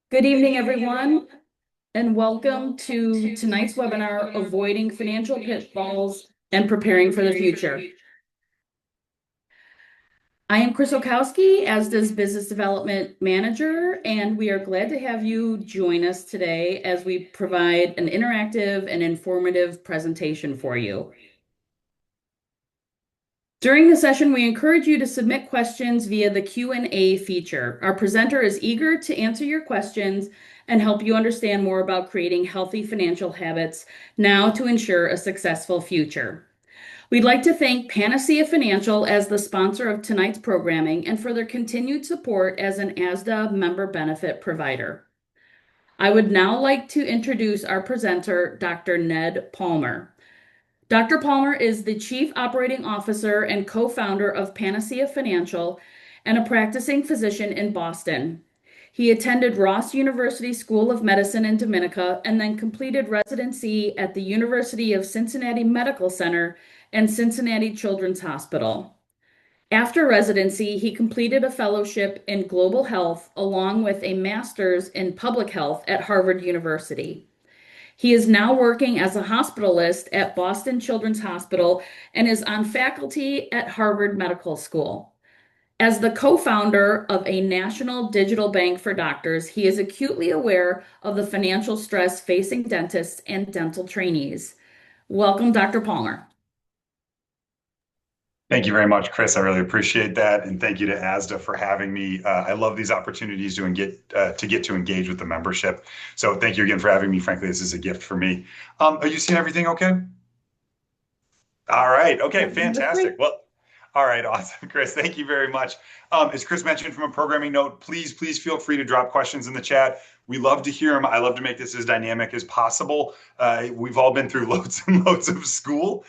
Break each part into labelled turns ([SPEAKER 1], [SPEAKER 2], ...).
[SPEAKER 1] Good evening, everyone, and welcome to tonight's webinar, Avoiding Financial Pitfalls and Preparing for the Future. I am Chris Okowski, ASDA's Business Development Manager, and we are glad to have you join us today as we provide an interactive and informative presentation for you. During the session, we encourage you to submit questions via the Q&A feature. Our presenter is eager to answer your questions and help you understand more about creating healthy financial habits now to ensure a successful future. We'd like to thank Panacea Financial as the sponsor of tonight's programming and for their continued support as an ASDA member benefit provider. I would now like to introduce our presenter, Dr. Ned Palmer. Dr. Palmer is the Chief Operating Officer and co-founder of Panacea Financial and a practicing physician in Boston. He attended Ross University School of Medicine in Dominica and then completed residency at the University of Cincinnati Medical Center and Cincinnati Children's Hospital. After residency, he completed a fellowship in global health along with a master's in public health at Harvard University. He is now working as a hospitalist at Boston Children's Hospital and is on faculty at Harvard Medical School. As the co-founder of a national digital bank for doctors, he is acutely aware of the financial stress facing dentists and dental trainees. Welcome, Dr. Palmer.
[SPEAKER 2] Thank you very much, Chris. I really appreciate that, and thank you to ASDA for having me. I love these opportunities to get to engage with the membership. So thank you again for having me. Frankly, this is a gift for me. Are you seeing everything okay? All right. Okay. Fantastic. Well, all right. Awesome, Chris. Thank you very much. As Chris mentioned from a programming note, please feel free to drop questions in the chat. We love to hear them. I love to make this as dynamic as possible. We've all been through loads and loads of school,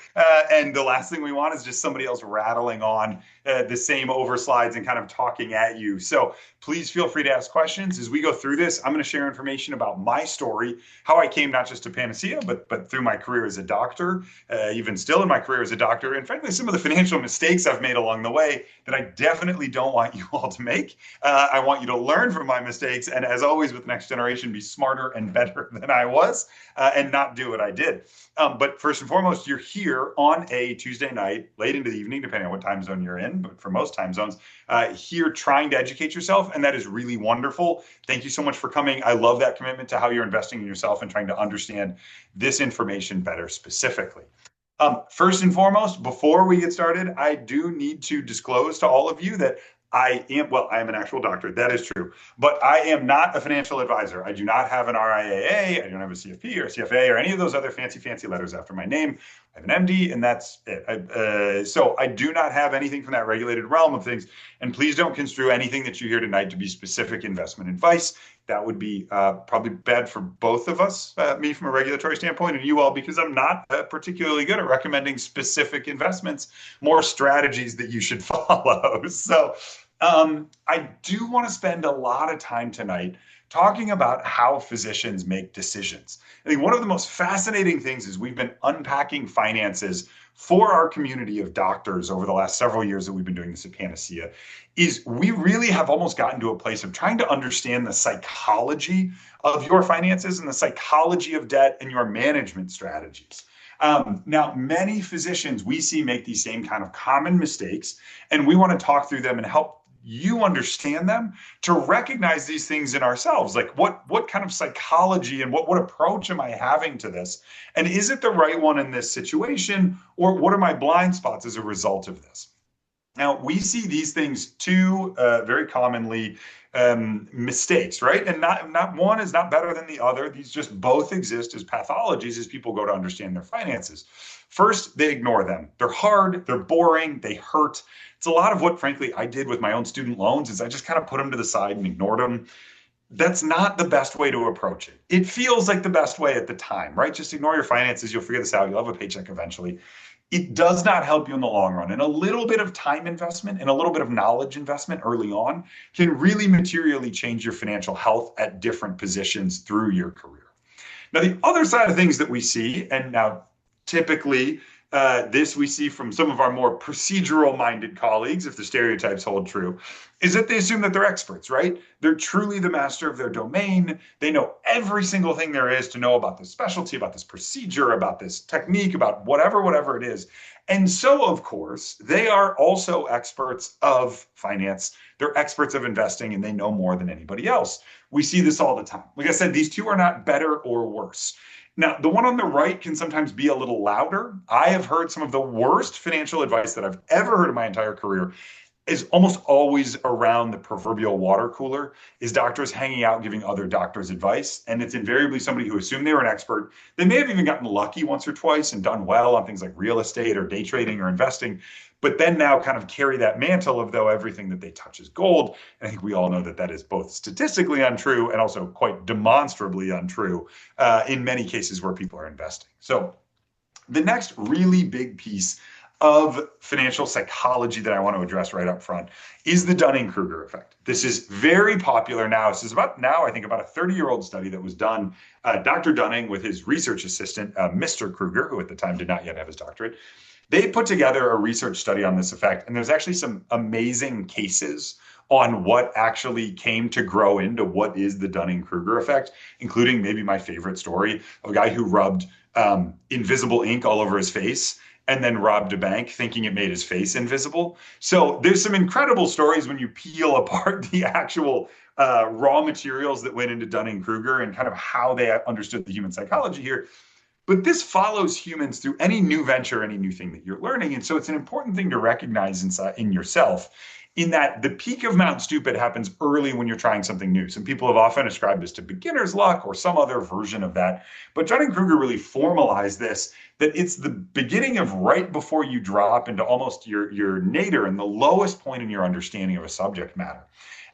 [SPEAKER 2] and the last thing we want is just somebody else rattling on the same overslides and kind of talking at you. So please feel free to ask questions. As we go through this, I'm going to share information about my story, how I came not just to Panacea, but through my career as a doctor, even still in my career as a doctor, and frankly, some of the financial mistakes I've made along the way that I definitely don't want you all to make. I want you to learn from my mistakes, and as always with Next Generation, be smarter and better than I was, and not do what I did. But first and foremost, you're here on a Tuesday night, late into the evening, depending on what time zone you're in, but for most time zones, here trying to educate yourself, and that is really wonderful. Thank you so much for coming. I love that commitment to how you're investing in yourself and trying to understand this information better specifically. First and foremost, before we get started, I do need to disclose to all of you that I am an actual doctor. That is true. But I am not a financial advisor. I do not have an RIAA. I don't have a CFP or a CFA or any of those other fancy letters after my name. I have an MD, and that's it. So I do not have anything from that regulated realm of things. And please don't construe anything that you hear tonight to be specific investment advice. That would be probably bad for both of us, me from a regulatory standpoint, and you all, because I'm not particularly good at recommending specific investments, more strategies that you should follow. So I do want to spend a lot of time tonight talking about how physicians make decisions. I think one of the most fascinating things is we've been unpacking finances for our community of doctors over the last several years that we've been doing this at Panacea, is we really have almost gotten to a place of trying to understand the psychology of your finances and the psychology of debt and your management strategies. Now, many physicians we see make these same kind of common mistakes, and we want to talk through them and help you understand them to recognize these things in ourselves. Like what kind of psychology and what approach am I having to this? And is it the right one in this situation? Or what are my blind spots as a result of this? Now, we see these things too very commonly mistakes, right? And not one is not better than the other. These just both exist as pathologies as people go to understand their finances. First, they ignore them. They're hard, they're boring, they hurt. It's a lot of what, frankly, I did with my own student loans is I just kind of put them to the side and ignored them. That's not the best way to approach it. It feels like the best way at the time, right? Just ignore your finances. You'll figure this out. You'll have a paycheck eventually. It does not help you in the long run. And a little bit of time investment and a little bit of knowledge investment early on can really materially change your financial health at different positions through your career. Now, the other side of things that we see, and now typically this we see from some of our more procedural minded colleagues, if the stereotypes hold true, is that they assume that they're experts, right? They're truly the master of their domain. They know every single thing there is to know about this specialty, about this procedure, about this technique, about whatever it is. And so, of course, they are also experts of finance. They're experts of investing, and they know more than anybody else. We see this all the time. Like I said, these two are not better or worse. Now, the one on the right can sometimes be a little louder. I have heard some of the worst financial advice that I've ever heard in my entire career is almost always around the proverbial water cooler, is doctors hanging out giving other doctors advice. And it's invariably somebody who assumed they were an expert. They may have even gotten lucky once or twice and done well on things like real estate or day trading or investing, but then now kind of carry that mantle of, though, everything that they touch is gold. And I think we all know that that is both statistically untrue and also quite demonstrably untrue in many cases where people are investing. So the next really big piece of financial psychology that I want to address right up front is the Dunning-Kruger effect. This is very popular now. This is about now, I think, about a 30-year-old study that was done. Dr. Dunning with his research assistant, Mr. Kruger, who at the time did not yet have his doctorate, they put together a research study on this effect. And there's actually some amazing cases on what actually came to grow into what is the Dunning-Kruger effect, including maybe my favorite story of a guy who rubbed invisible ink all over his face and then robbed a bank thinking it made his face invisible. So there's some incredible stories when you peel apart the actual raw materials that went into Dunning-Kruger and kind of how they understood the human psychology here. But this follows humans through any new venture, any new thing that you're learning. And so it's an important thing to recognize in yourself, in that the peak of Mount Stupid happens early when you're trying something new. Some people have often ascribed this to beginner's luck or some other version of that. But Dunning-Kruger really formalized this, that it's the beginning of right before you drop into almost your nadir and the lowest point in your understanding of a subject matter.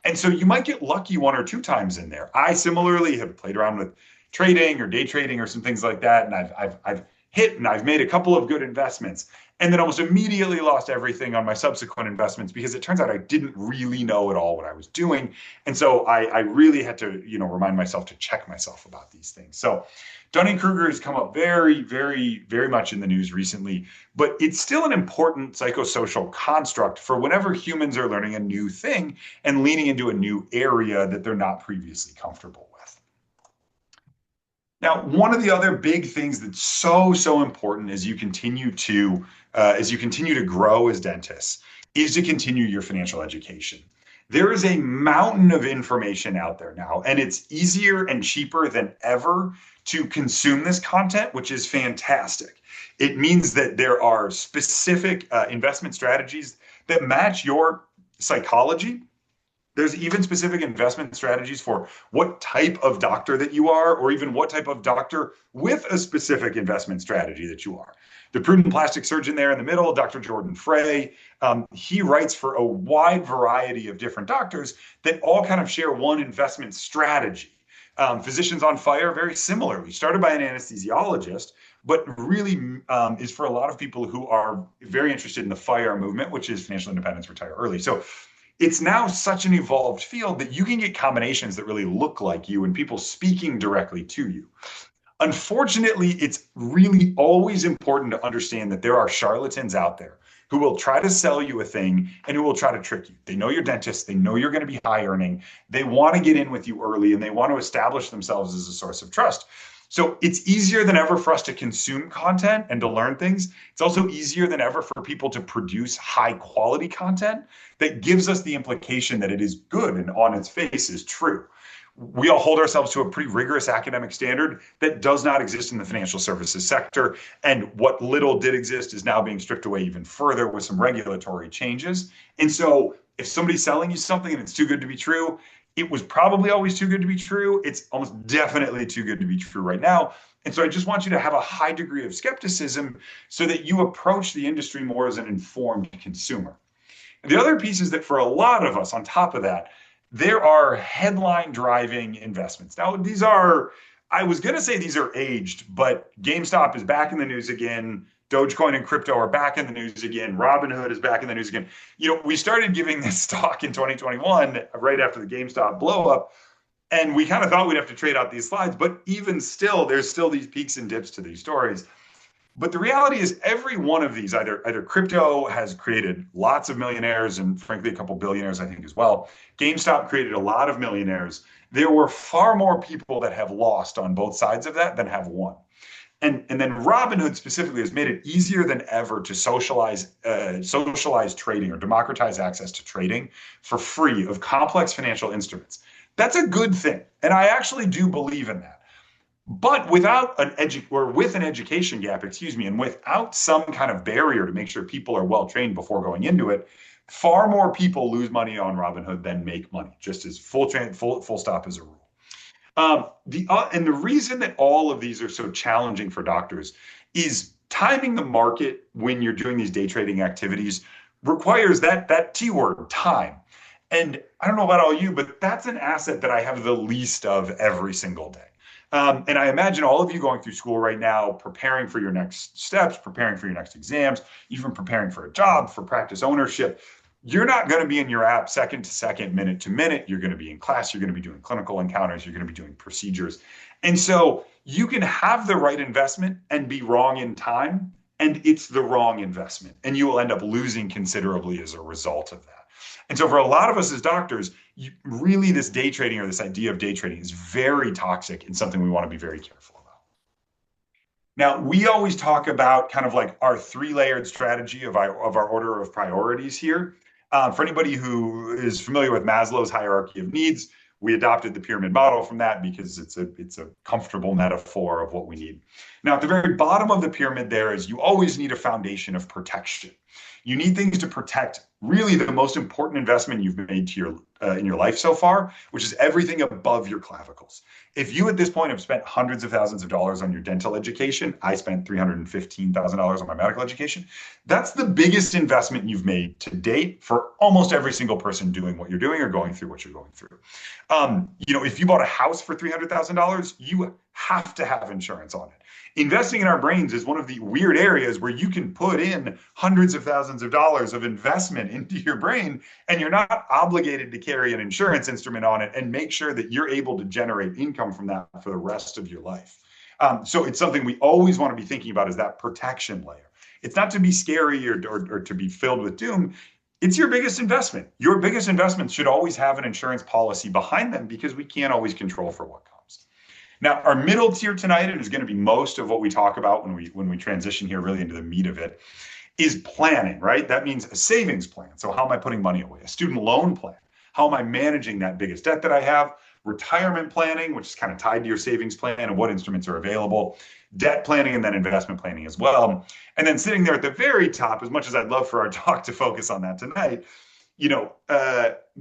[SPEAKER 2] And so you might get lucky one or two times in there. I similarly have played around with trading or day trading or some things like that, and I've hit and I've made a couple of good investments, and then almost immediately lost everything on my subsequent investments because it turns out I didn't really know at all what I was doing. And so I really had to, remind myself to check myself about these things. So Dunning-Kruger has come up very, very, very much in the news recently, but it's still an important psychosocial construct for whenever humans are learning a new thing and leaning into a new area that they're not previously comfortable with. Now, one of the other big things that's so important as you continue to grow as dentists is to continue your financial education. There is a mountain of information out there now, and it's easier and cheaper than ever to consume this content, which is fantastic. It means that there are specific investment strategies that match your psychology. There's even specific investment strategies for what type of doctor that you are, or even what type of doctor with a specific investment strategy that you are. The prudent plastic surgeon there in the middle, Dr. Jordan Frey, he writes for a wide variety of different doctors that all kind of share one investment strategy. Physicians on Fire, very similarly, started by an anesthesiologist, but really is for a lot of people who are very interested in the FIRE movement, which is financial independence, retire early. So it's now such an evolved field that you can get combinations that really look like you and people speaking directly to you. Unfortunately, it's really always important to understand that there are charlatans out there who will try to sell you a thing and who will try to trick you. They know you're dentists. They know you're going to be high earning. They want to get in with you early and they want to establish themselves as a source of trust. So it's easier than ever for us to consume content and to learn things. It's also easier than ever for people to produce high quality content that gives us the implication that it is good and on its face is true. We all hold ourselves to a pretty rigorous academic standard that does not exist in the financial services sector. And what little did exist is now being stripped away even further with some regulatory changes. And so if somebody's selling you something and it's too good to be true, it was probably always too good to be true. It's almost definitely too good to be true right now. And so I just want you to have a high degree of skepticism so that you approach the industry more as an informed consumer. And the other piece is that for a lot of us, on top of that, there are headline driving investments. Now, I was going to say these are aged, but GameStop is back in the news again. Dogecoin and crypto are back in the news again. Robinhood is back in the news again. We started giving this stock in 2021, right after the GameStop blow up, and we kind of thought we'd have to trade out these slides. But even still, there's still these peaks and dips to these stories. But the reality is every one of these, either crypto has created lots of millionaires and frankly a couple billionaires, I think as well. GameStop created a lot of millionaires. There were far more people that have lost on both sides of that than have won. And then Robinhood specifically has made it easier than ever to socialize trading or democratize access to trading for free of complex financial instruments. That's a good thing, and I actually do believe in that. But without with an education gap, excuse me, and without some kind of barrier to make sure people are well trained before going into it, far more people lose money on Robinhood than make money. Just as full stop as a rule. And the reason that all of these are so challenging for doctors is timing the market when you're doing these day trading activities requires that T word, time. And I don't know about all you, but that's an asset that I have the least of every single day. And I imagine all of you going through school right now, preparing for your next steps, preparing for your next exams, even preparing for a job, for practice ownership. You're not going to be in your app second to second, minute to minute. You're going to be in class. You're going to be doing clinical encounters. You're going to be doing procedures. And so you can have the right investment and be wrong in time, and it's the wrong investment. And you will end up losing considerably as a result of that. And so for a lot of us as doctors, really this day trading or this idea of day trading is very toxic and something we want to be very careful about. Now, we always talk about kind of like our three-layered strategy of our order of priorities here. For anybody who is familiar with Maslow's hierarchy of needs, we adopted the pyramid model from that because it's a comfortable metaphor of what we need. Now, at the very bottom of the pyramid there is you always need a foundation of protection. You need things to protect really the most important investment you've made to your in your life so far, which is everything above your clavicles. If you at this point have spent hundreds of thousands of dollars on your dental education, I spent $315,000 on my medical education. That's the biggest investment you've made to date for almost every single person doing what you're doing or going through what you're going through. If you bought a house for $300,000, you have to have insurance on it. Investing in our brains is one of the weird areas where you can put in hundreds of thousands of dollars of investment into your brain, and you're not obligated to carry an insurance instrument on it and make sure that you're able to generate income from that for the rest of your life. So it's something we always want to be thinking about is that protection layer. It's not to be scary or to be filled with doom. It's your biggest investment. Your biggest investments should always have an insurance policy behind them because we can't always control for what comes. Now, our middle tier tonight, and is going to be most of what we talk about when we transition here really into the meat of it, is planning, right? That means a savings plan. So how am I putting money away? A student loan plan. How am I managing that biggest debt that I have? Retirement planning, which is kind of tied to your savings plan and what instruments are available. Debt planning and then investment planning as well. And then sitting there at the very top, as much as I'd love for our talk to focus on that tonight,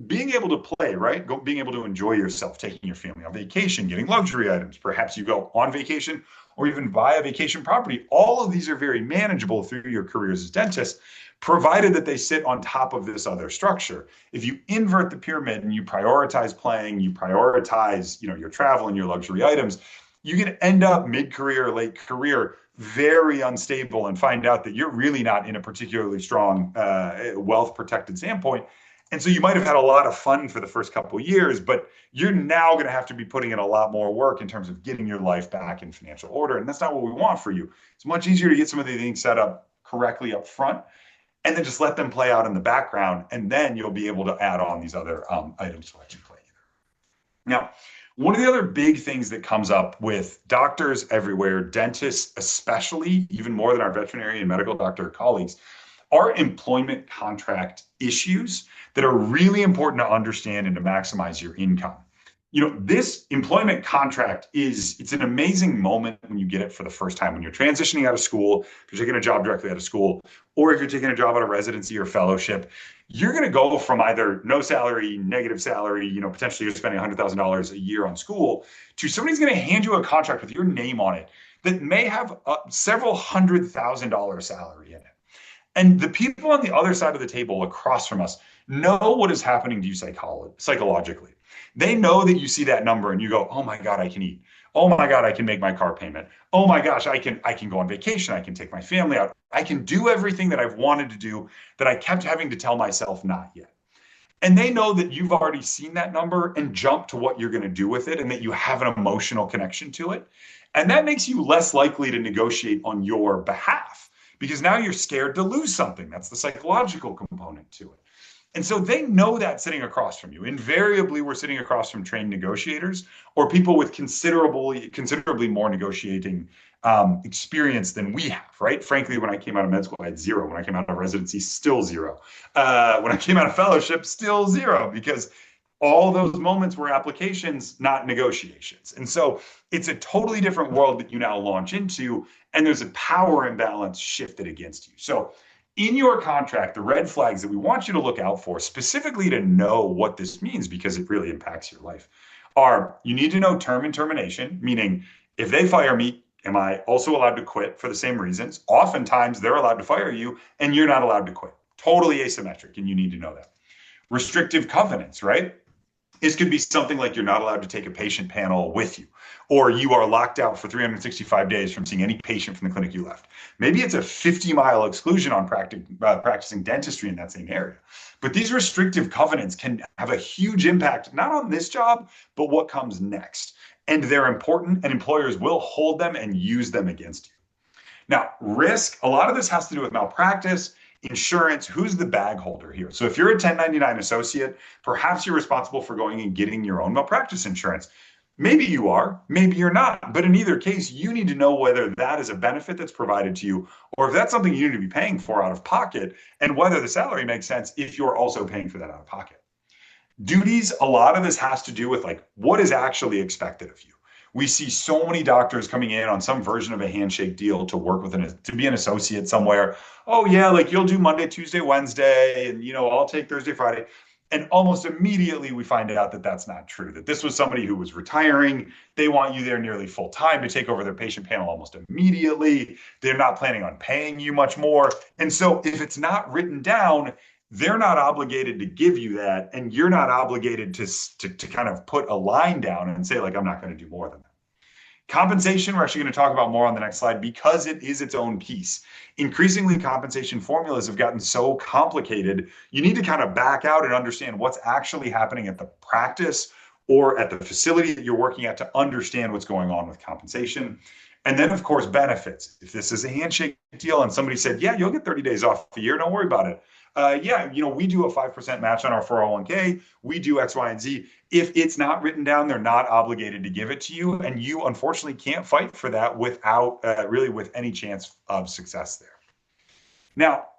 [SPEAKER 2] being able to play, right? Being able to enjoy yourself, taking your family on vacation, getting luxury items. Perhaps you go on vacation or even buy a vacation property. All of these are very manageable through your careers as dentists, provided that they sit on top of this other structure. If you invert the pyramid and you prioritize playing, you prioritize, your travel and your luxury items, you can end up mid-career or late career very unstable and find out that you're really not in a particularly strong wealth protected standpoint. And so you might have had a lot of fun for the first couple of years, but you're now going to have to be putting in a lot more work in terms of getting your life back in financial order. And that's not what we want for you. It's much easier to get some of the things set up correctly up front and then just let them play out in the background. And then you'll be able to add on these other items to let you play. Now, one of the other big things that comes up with doctors everywhere, dentists especially, even more than our veterinary and medical doctor colleagues, are employment contract issues that are really important to understand and to maximize your income. This employment contract it's an amazing moment when you get it for the first time, when you're transitioning out of school, if you're taking a job directly out of school, or if you're taking a job out of residency or fellowship. You're going to go from either no salary, negative salary, potentially you're spending $100,000 a year on school, to somebody's going to hand you a contract with your name on it that may have several $100,000 salary in it. And the people on the other side of the table across from us know what is happening to you psychologically. They know that you see that number and you go, oh my God, I can eat. Oh my God, I can make my car payment. Oh my gosh, I can go on vacation. I can take my family out. I can do everything that I've wanted to do that I kept having to tell myself not yet. And they know that you've already seen that number and jumped to what you're going to do with it and that you have an emotional connection to it. And that makes you less likely to negotiate on your behalf because now you're scared to lose something. That's the psychological component to it. And so they know that sitting across from you. Invariably, we're sitting across from trained negotiators or people with considerably more negotiating experience than we have, right? Frankly, when I came out of med school, I had zero. When I came out of residency, still zero. When I came out of fellowship, still zero, because all those moments were applications, not negotiations. And so it's a totally different world that you now launch into, and there's a power imbalance shifted against you. So in your contract, the red flags that we want you to look out for, specifically to know what this means, because it really impacts your life, are you need to know term and termination, meaning if they fire me, am I also allowed to quit for the same reasons? Oftentimes, they're allowed to fire you, and you're not allowed to quit. Totally asymmetric, and you need to know that. Restrictive covenants, right? This could be something like you're not allowed to take a patient panel with you, or you are locked out for 365 days from seeing any patient from the clinic you left. Maybe it's a 50-mile exclusion on practicing dentistry in that same area. But these restrictive covenants can have a huge impact, not on this job, but what comes next. And they're important, and employers will hold them and use them against you. Now, risk, a lot of this has to do with malpractice, insurance. Who's the bag holder here? So if you're a 1099 associate, perhaps you're responsible for going and getting your own malpractice insurance. Maybe you are, maybe you're not. But in either case, you need to know whether that is a benefit that's provided to you, or if that's something you need to be paying for out of pocket, and whether the salary makes sense if you're also paying for that out of pocket. Duties, a lot of this has to do with like what is actually expected of you. We see so many doctors coming in on some version of a handshake deal to work with to be an associate somewhere. Oh yeah, like you'll do Monday, Tuesday, Wednesday, and I'll take Thursday, Friday. And almost immediately we find out that that's not true, that this was somebody who was retiring. They want you there nearly full time to take over their patient panel almost immediately. They're not planning on paying you much more. And so if it's not written down, they're not obligated to give you that, and you're not obligated to kind of put a line down and say, like, I'm not going to do more than that. Compensation, we're actually going to talk about more on the next slide because it is its own piece. Increasingly, compensation formulas have gotten so complicated, you need to kind of back out and understand what's actually happening at the practice or at the facility that you're working at to understand what's going on with compensation. And then, of course, benefits. If this is a handshake deal and somebody said, yeah, you'll get 30 days off a year, don't worry about it. Yeah, we do a 5% match on our 401k. We do X, Y, and Z. If it's not written down, they're not obligated to give it to you. And you unfortunately can't fight for that without really with any chance of success there. Now,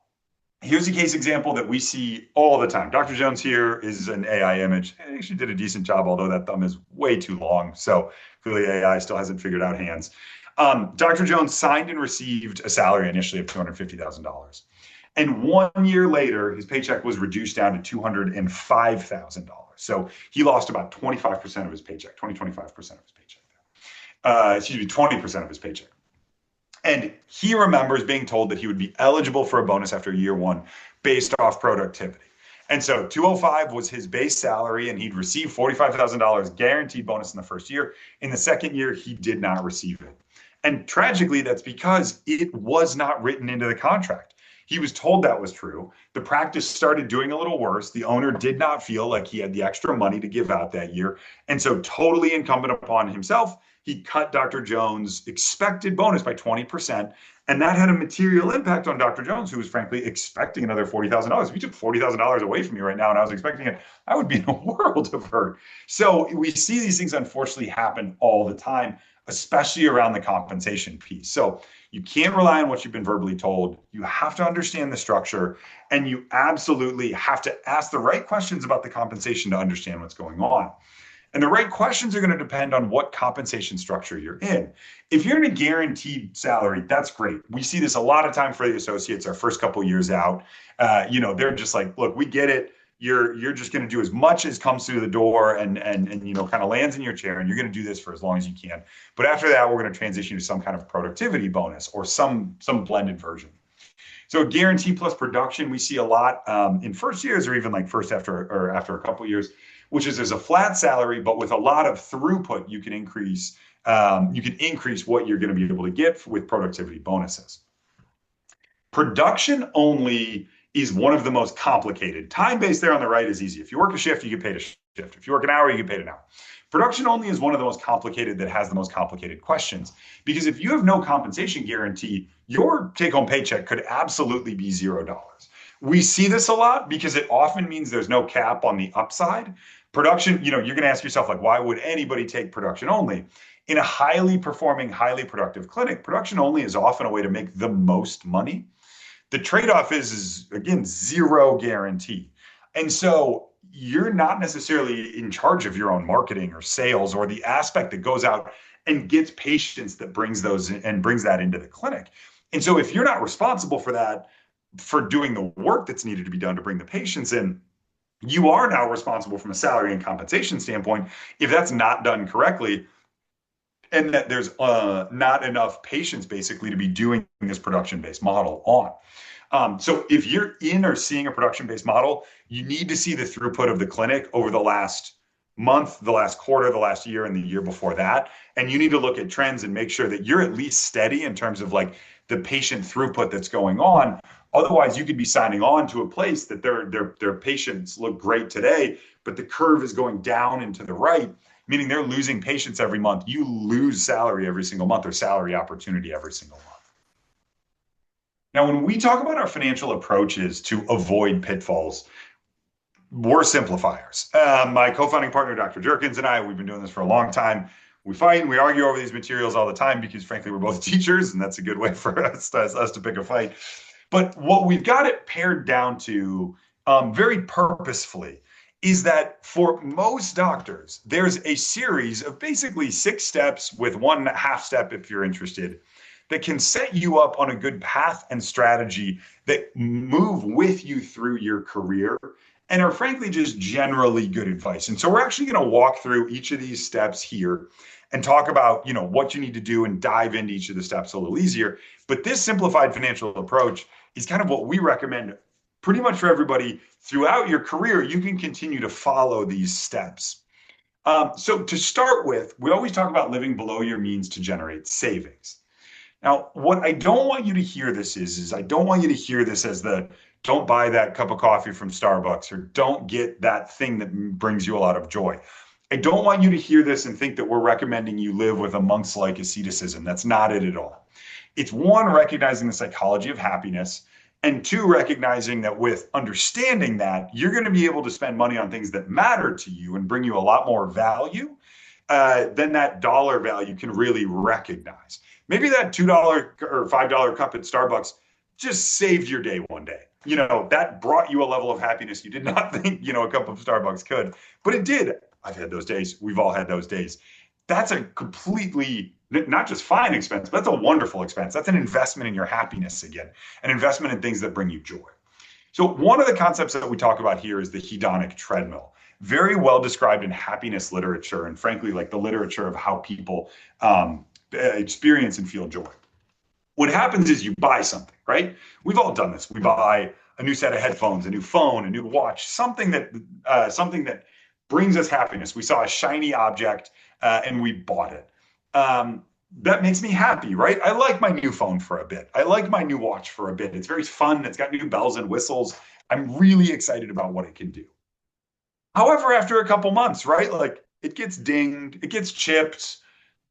[SPEAKER 2] here's a case example that we see all the time. Dr. Jones here is an AI image. He actually did a decent job, although that thumb is way too long. So clearly AI still hasn't figured out hands. Dr. Jones signed and received a salary initially of $250,000. And 1 year later, his paycheck was reduced down to $205,000. So he lost about 25% of his paycheck, 25% of his paycheck. Excuse me, 20% of his paycheck. And he remembers being told that he would be eligible for a bonus after year one based off productivity. And so 205 was his base salary, and he'd receive $45,000 guaranteed bonus in the first year. In the second year, he did not receive it. And tragically, that's because it was not written into the contract. He was told that was true. The practice started doing a little worse. The owner did not feel like he had the extra money to give out that year. And so totally incumbent upon himself, he cut Dr. Jones' expected bonus by 20%. And that had a material impact on Dr. Jones, who was frankly expecting another $40,000. If you took $40,000 away from me right now and I was expecting it, I would be in a world of hurt. So we see these things unfortunately happen all the time, especially around the compensation piece. So you can't rely on what you've been verbally told. You have to understand the structure, and you absolutely have to ask the right questions about the compensation to understand what's going on. And the right questions are going to depend on what compensation structure you're in. If you're in a guaranteed salary, that's great. We see this a lot of time for the associates our first couple years out. They're just like, look, we get it. You're just going to do as much as comes through the door and kind of lands in your chair, and you're going to do this for as long as you can. But after that, we're going to transition to some kind of productivity bonus or some blended version. So guarantee plus production, we see a lot in first years or even like after a couple years, which is there's a flat salary, but with a lot of throughput, you can increase what you're going to be able to get with productivity bonuses. Production only is one of the most complicated. Time-based there on the right is easy. If you work a shift, you get paid a shift. If you work an hour, you get paid an hour. Production only is one of the most complicated that has the most complicated questions. Because if you have no compensation guarantee, your take-home paycheck could absolutely be $0. We see this a lot because it often means there's no cap on the upside. Production, you're going to ask yourself, like, why would anybody take production only? In a highly performing, highly productive clinic, production only is often a way to make the most money. The trade-off is again, zero guarantee. And so you're not necessarily in charge of your own marketing or sales or the aspect that goes out and gets patients that brings those and brings that into the clinic. And so if you're not responsible for that, for doing the work that's needed to be done to bring the patients in, you are now responsible from a salary and compensation standpoint. If that's not done correctly, and that there's not enough patients basically to be doing this production-based model on. So if you're in or seeing a production-based model, you need to see the throughput of the clinic over the last month, the last quarter, the last year, and the year before that. And you need to look at trends and make sure that you're at least steady in terms of like the patient throughput that's going on. Otherwise, you could be signing on to a place that their patients look great today, but the curve is going down and to the right, meaning they're losing patients every month. You lose salary every single month or salary opportunity every single month. Now, when we talk about our financial approaches to avoid pitfalls, we're simplifiers. My co-founding partner, Dr. Jerkins, and I, we've been doing this for a long time. We fight and we argue over these materials all the time because, frankly, we're both teachers, and that's a good way for us to pick a fight. But what we've got it pared down to very purposefully is that for most doctors, there's a series of basically 6 steps with 1.5 step, if you're interested, that can set you up on a good path and strategy that move with you through your career and are frankly just generally good advice. And so we're actually going to walk through each of these steps here and talk about, what you need to do and dive into each of the steps a little easier. But this simplified financial approach is kind of what we recommend pretty much for everybody throughout your career. You can continue to follow these steps. So to start with, we always talk about living below your means to generate savings. Now, what I don't want you to hear this is I don't want you to hear this as the don't buy that cup of coffee from Starbucks or don't get that thing that brings you a lot of joy. I don't want you to hear this and think that we're recommending you live with a monk's-like asceticism. That's not it at all. It's one, recognizing the psychology of happiness, and 2, recognizing that with understanding that, you're going to be able to spend money on things that matter to you and bring you a lot more value than that dollar value can really recognize. Maybe that $2 or $5 cup at Starbucks just saved your day one day. That brought you a level of happiness you did not think, a cup of Starbucks could, but it did. I've had those days. We've all had those days. That's a completely, not just fine expense, but that's a wonderful expense. That's an investment in your happiness again, an investment in things that bring you joy. So one of the concepts that we talk about here is the hedonic treadmill, very well described in happiness literature and frankly, like the literature of how people experience and feel joy. What happens is you buy something, right? We've all done this. We buy a new set of headphones, a new phone, a new watch, something that brings us happiness. We saw a shiny object and we bought it. That makes me happy, right? I like my new phone for a bit. I like my new watch for a bit. It's very fun. It's got new bells and whistles. I'm really excited about what it can do. However, after a couple months, right? Like it gets dinged, it gets chipped.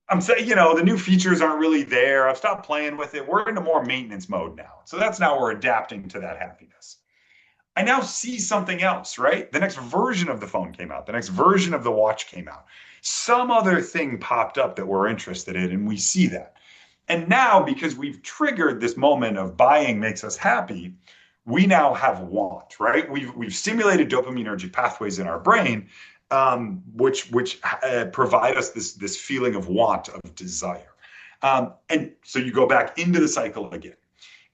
[SPEAKER 2] I'm saying, the new features aren't really there. I've stopped playing with it. We're into more maintenance mode now. So that's now we're adapting to that happiness. I now see something else, right? The next version of the phone came out. The next version of the watch came out. Some other thing popped up that we're interested in, and we see that. And now, because we've triggered this moment of buying makes us happy, we now have want, right? We've stimulated dopaminergic pathways in our brain, which provide us this feeling of want, of desire. And so you go back into the cycle again.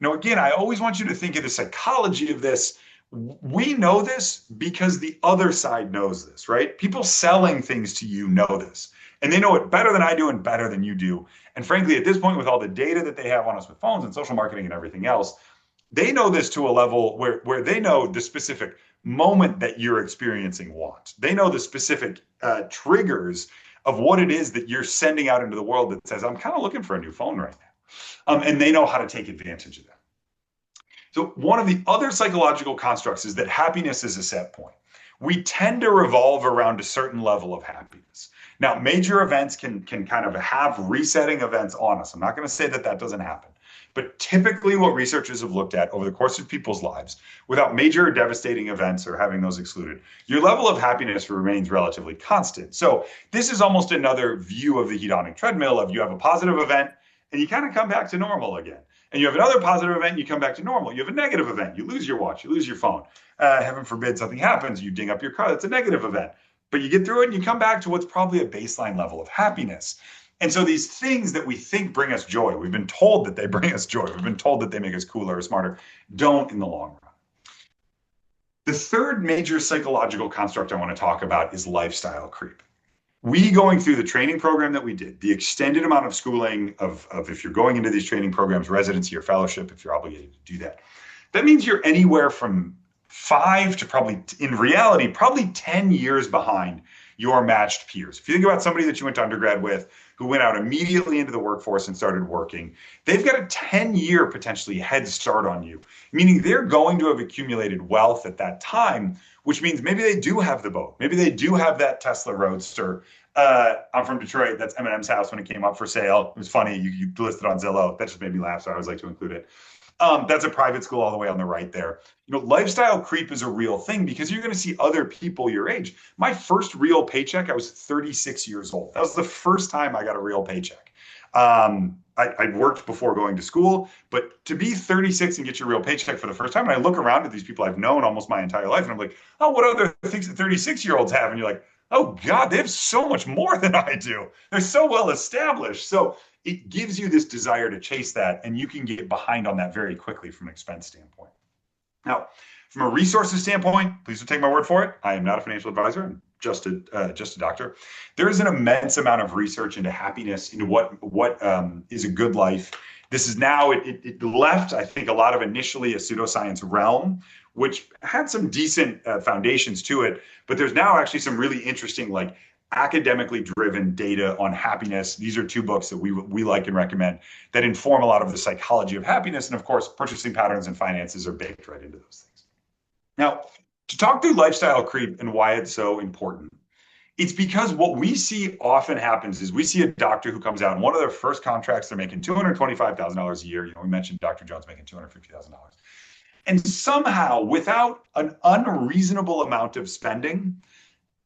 [SPEAKER 2] Again, I always want you to think of the psychology of this. We know this because the other side knows this, right? People selling things to you know this. And they know it better than I do and better than you do. And frankly, at this point, with all the data that they have on us with phones and social marketing and everything else, they know this to a level where they know the specific moment that you're experiencing want. They know the specific triggers of what it is that you're sending out into the world that says, I'm kind of looking for a new phone right now. And they know how to take advantage of that. So one of the other psychological constructs is that happiness is a set point. We tend to revolve around a certain level of happiness. Now, major events can kind of have resetting events on us. I'm not going to say that that doesn't happen. But typically, what researchers have looked at over the course of people's lives, without major or devastating events or having those excluded, your level of happiness remains relatively constant. So, this is almost another view of the hedonic treadmill of you have a positive event and you kind of come back to normal again. And you have another positive event, and you come back to normal. You have a negative event, you lose your watch, you lose your phone. Heaven forbid something happens, you ding up your car. That's a negative event. But you get through it and you come back to what's probably a baseline level of happiness. And so these things that we think bring us joy, we've been told that they bring us joy, we've been told that they make us cooler or smarter, don't in the long run. The third major psychological construct I want to talk about is lifestyle creep. We going through the training program that we did, the extended amount of schooling of if you're going into these training programs, residency or fellowship, if you're obligated to do that, that means you're anywhere from 5 to probably, in reality, probably 10 years behind your matched peers. If you think about somebody that you went to undergrad with who went out immediately into the workforce and started working, they've got a 10-year potentially head start on you, meaning they're going to have accumulated wealth at that time, which means maybe they do have the boat. Maybe they do have that Tesla Roadster. I'm from Detroit. That's Eminem's house when it came up for sale. It was funny. You listed on Zillow. That just made me laugh, so I always like to include it. That's a private school all the way on the right there. Lifestyle creep is a real thing because you're going to see other people your age. My first real paycheck, I was 36 years old. That was the first time I got a real paycheck. I worked before going to school, but to be 36 and get your real paycheck for the first time, and I look around at these people I've known almost my entire life, and I'm like, oh, what other things that 36-year-olds have? And you're like, oh God, they have so much more than I do. They're so well established. So it gives you this desire to chase that, and you can get behind on that very quickly from an expense standpoint. Now, from a resources standpoint, please don't take my word for it. I am not a financial advisor. I'm just a doctor. There is an immense amount of research into happiness, into what is a good life. This is now, it left, I think, a lot of initially a pseudoscience realm, which had some decent foundations to it, but there's now actually some really interesting, like, academically driven data on happiness. These are two books that we like and recommend that inform a lot of the psychology of happiness. And of course, purchasing patterns and finances are baked right into those things. Now, to talk through lifestyle creep and why it's so important, it's because what we see often happens is we see a doctor who comes out and one of their first contracts, they're making $225,000 a year. We mentioned Dr. Jones making $250,000. And somehow, without an unreasonable amount of spending,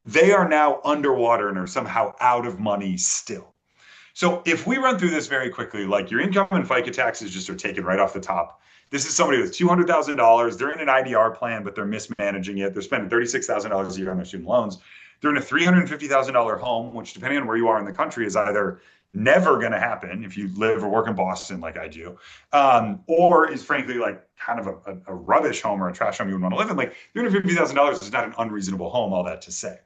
[SPEAKER 2] they are now underwater and are somehow out of money still. So if we run through this very quickly, like your income and FICA taxes just are taken right off the top. This is somebody with $200,000. They're in an IDR plan, but they're mismanaging it. They're spending $36,000 a year on their student loans. They're in a $350,000 home, which depending on where you are in the country is either never going to happen if you live or work in Boston like I do, or is frankly like kind of a rubbish home or a trash home you would want to live in. Like $350,000 is not an unreasonable home, all that to say.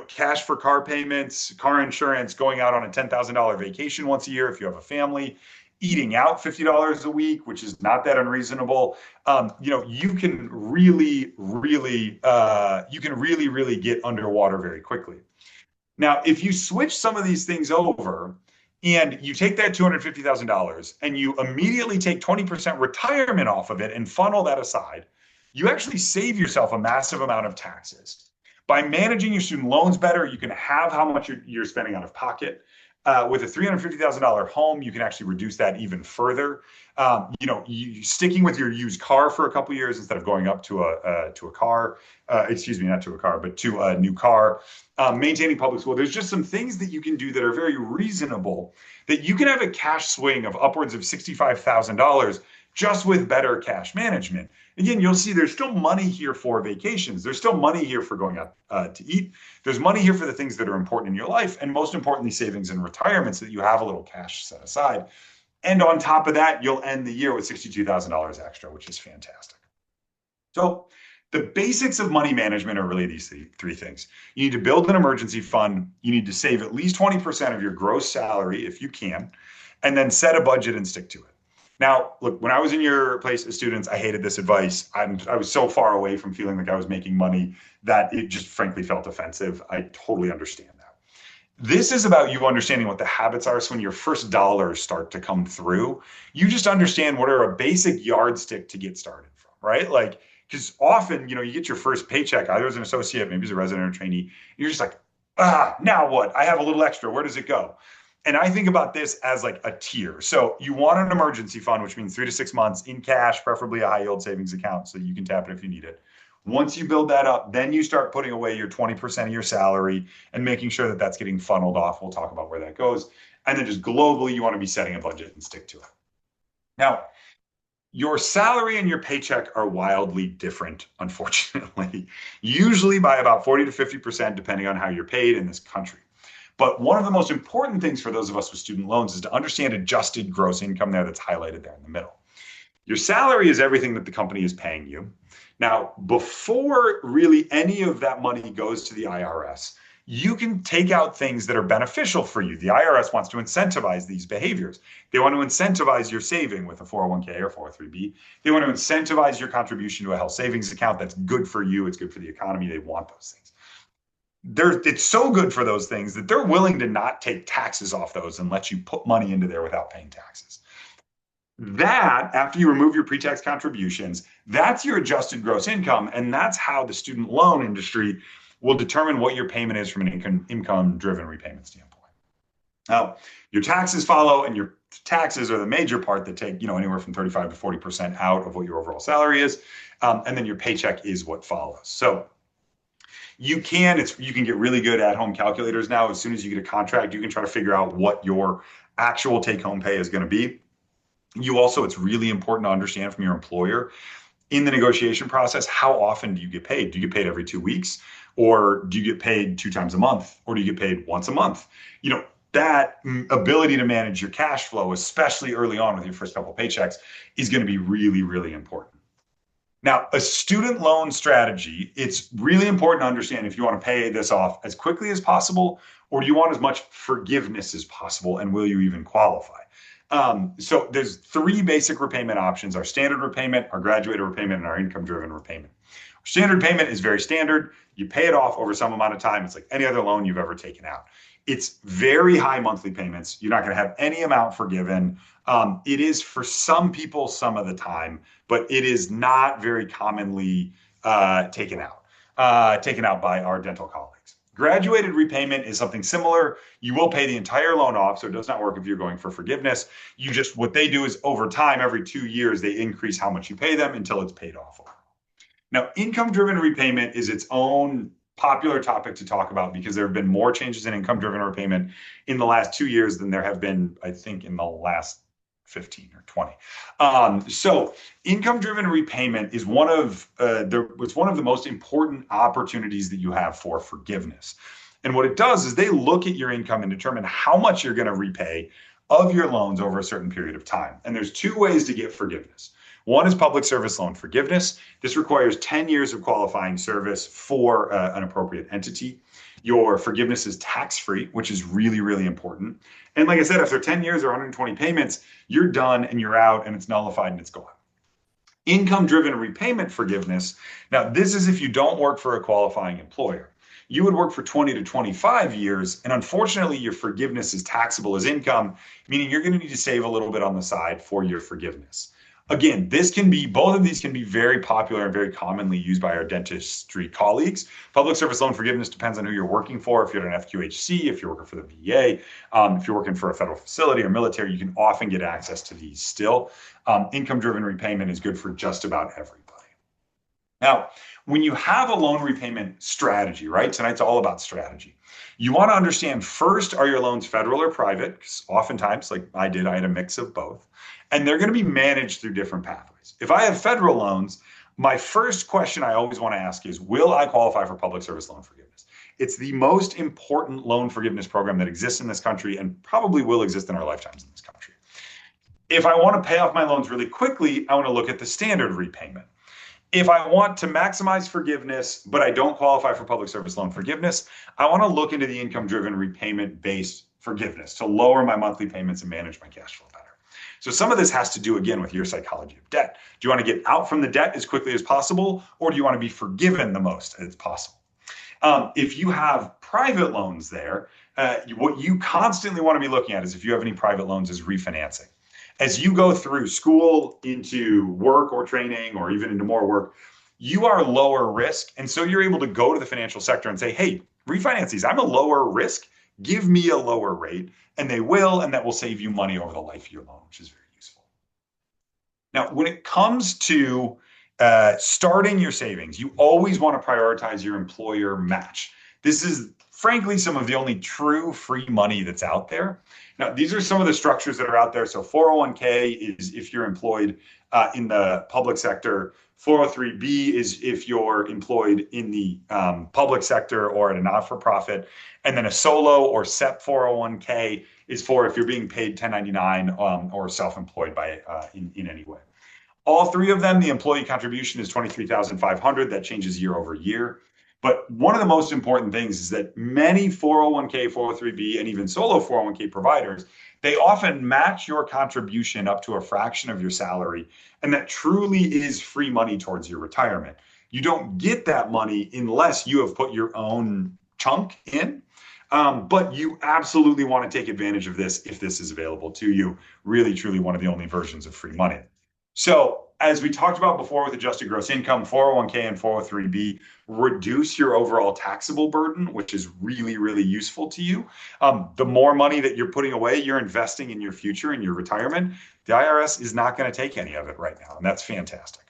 [SPEAKER 2] Cash for car payments, car insurance, going out on a $10,000 vacation once a year if you have a family, eating out $50 a week, which is not that unreasonable. You can really get underwater very quickly. Now, if you switch some of these things over and you take that $250,000 and you immediately take 20% retirement off of it and funnel that aside, you actually save yourself a massive amount of taxes. By managing your student loans better, you can have how much you're spending out of pocket. With a $350,000 home, you can actually reduce that even further. Sticking with your used car for a couple of years instead of going up to a car, not to a car, but to a new car. Maintaining public school. There's just some things that you can do that are very reasonable that you can have a cash swing of upwards of $65,000 just with better cash management. Again, you'll see there's still money here for vacations. There's still money here for going out to eat. There's money here for the things that are important in your life. And most importantly, savings and retirement so that you have a little cash set aside. And on top of that, you'll end the year with $62,000 extra, which is fantastic. So the basics of money management are really these three things. You need to build an emergency fund. You need to save at least 20% of your gross salary if you can, and then set a budget and stick to it. Now, look, when I was in your place as students, I hated this advice. I was so far away from feeling like I was making money that it just frankly felt offensive. I totally understand that. This is about you understanding what the habits are. So when your first dollars start to come through, you just understand what are a basic yardstick to get started from, right? Like, because often, you get your first paycheck, either as an associate, maybe as a resident or trainee, and you're just like, now what? I have a little extra. Where does it go? And I think about this as like a tier. So you want an emergency fund, which means 3 to 6 months in cash, preferably a high yield savings account so you can tap it if you need it. Once you build that up, then you start putting away your 20% of your salary and making sure that that's getting funneled off. We'll talk about where that goes. And then just globally, you want to be setting a budget and stick to it. Now, your salary and your paycheck are wildly different, unfortunately, usually by about 40 to 50%, depending on how you're paid in this country. But one of the most important things for those of us with student loans is to understand adjusted gross income there that's highlighted there in the middle. Your salary is everything that the company is paying you. Now, before really any of that money goes to the IRS, you can take out things that are beneficial for you. The IRS wants to incentivize these behaviors. They want to incentivize your saving with a 401k or 403b. They want to incentivize your contribution to a health savings account. That's good for you. It's good for the economy. They want those things. It's so good for those things that they're willing to not take taxes off those and let you put money into there without paying taxes. That, after you remove your pre-tax contributions, that's your adjusted gross income. And that's how the student loan industry will determine what your payment is from an income-driven repayment standpoint. Now, your taxes follow, and your taxes are the major part that take anywhere from 35 to 40% out of what your overall salary is. And then your paycheck is what follows. So you can get really good at-home calculators now. As soon as you get a contract, you can try to figure out what your actual take-home pay is going to be. It's really important to understand from your employer in the negotiation process, how often do you get paid? Do you get paid every 2 weeks? Or do you get paid 2 times a month? Or do you get paid once a month? That ability to manage your cash flow, especially early on with your first couple of paychecks, is going to be really, really important. Now, a student loan strategy, it's really important to understand if you want to pay this off as quickly as possible, or do you want as much forgiveness as possible, and will you even qualify? So there's 3 basic repayment options: our standard repayment, our graduated repayment, and our income-driven repayment. Our standard payment is very standard. You pay it off over some amount of time. It's like any other loan you've ever taken out. It's very high monthly payments. You're not going to have any amount forgiven. It is for some people some of the time, but it is not very commonly taken out by our dental colleagues. Graduated repayment is something similar. You will pay the entire loan off, so it does not work if you're going for forgiveness. What they do is over time, every 2 years, they increase how much you pay them until it's paid off. Now, income-driven repayment is its own popular topic to talk about because there have been more changes in income-driven repayment in the last 2 years than there have been, I think, in the last 15 or 20. So income-driven repayment is one of the most important opportunities that you have for forgiveness. And what it does is they look at your income and determine how much you're going to repay of your loans over a certain period of time. And there's 2 ways to get forgiveness. One is public service loan forgiveness. This requires 10 years of qualifying service for an appropriate entity. Your forgiveness is tax-free, which is really, really important. And like I said, after 10 years or 120 payments, you're done and you're out and it's nullified and it's gone. Income-driven repayment forgiveness. Now, this is if you don't work for a qualifying employer. You would work for 20 to 25 years, and unfortunately, your forgiveness is taxable as income, meaning you're going to need to save a little bit on the side for your forgiveness. Again, both of these can be very popular and very commonly used by our dentistry colleagues. Public service loan forgiveness depends on who you're working for. If you're at an FQHC, if you're working for the VA, if you're working for a federal facility or military, you can often get access to these still. Income-driven repayment is good for just about everybody. Now, when you have a loan repayment strategy, right? Tonight's all about strategy. You want to understand first, are your loans federal or private? Because oftentimes, like I had a mix of both. And they're going to be managed through different pathways. If I have federal loans, my first question I always want to ask is, will I qualify for public service loan forgiveness? It's the most important loan forgiveness program that exists in this country and probably will exist in our lifetimes in this country. If I want to pay off my loans really quickly, I want to look at the standard repayment. If I want to maximize forgiveness, but I don't qualify for public service loan forgiveness, I want to look into the income-driven repayment-based forgiveness to lower my monthly payments and manage my cash flow better. So some of this has to do, again, with your psychology of debt. Do you want to get out from the debt as quickly as possible, or do you want to be forgiven the most as possible? If you have private loans there, What you constantly want to be looking at is if you have any private loans is refinancing. As you go through school into work or training or even into more work, you are lower risk. And so you're able to go to the financial sector and say, hey, refinance these. I'm a lower risk. Give me a lower rate. And they will, and that will save you money over the life of your loan, which is very useful. Now, when it comes to starting your savings, you always want to prioritize your employer match. This is frankly some of the only true free money that's out there. Now, these are some of the structures that are out there. So 401k is if you're employed in the public sector. 403b is if you're employed in the public sector or at a not-for-profit. And then a solo or SEP 401k is for if you're being paid 1099 or self-employed by in any way. All three of them, the employee contribution is 23,500. That changes year over year. But one of the most important things is that many 401k, 403b, and even solo 401k providers, they often match your contribution up to a fraction of your salary. And that truly is free money towards your retirement. You don't get that money unless you have put your own chunk in. But you absolutely want to take advantage of this if this is available to you. Really, truly one of the only versions of free money. So as we talked about before with adjusted gross income, 401k and 403b reduce your overall taxable burden, which is really, really useful to you. The more money that you're putting away, you're investing in your future, in your retirement. The IRS is not going to take any of it right now, and that's fantastic.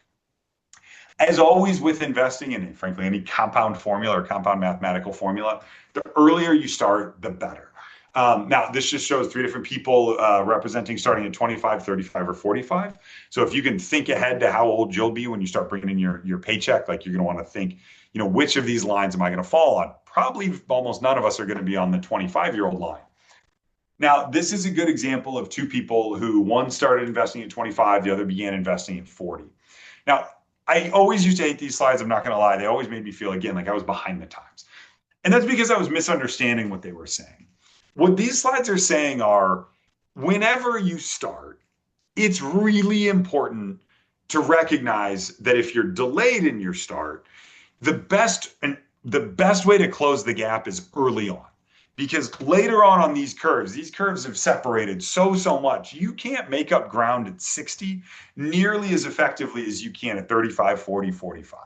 [SPEAKER 2] As always with investing in, frankly, any compound formula or compound mathematical formula, the earlier you start, the better. Now, this just shows three different people representing starting at 25, 35, or 45. So if you can think ahead to how old you'll be when you start bringing in your paycheck, like you're going to want to think, which of these lines am I going to fall on? Probably almost none of us are going to be on the 25-year-old line. Now, this is a good example of two people who one started investing at 25, the other began investing at 40. Now, I always used to hate these slides. I'm not going to lie. They always made me feel, again, like I was behind the times. And that's because I was misunderstanding what they were saying. What these slides are saying are, whenever you start, it's really important to recognize that if you're delayed in your start, the best way to close the gap is early on. Because later on these curves have separated so much. You can't make up ground at 60 nearly as effectively as you can at 35, 40, 45.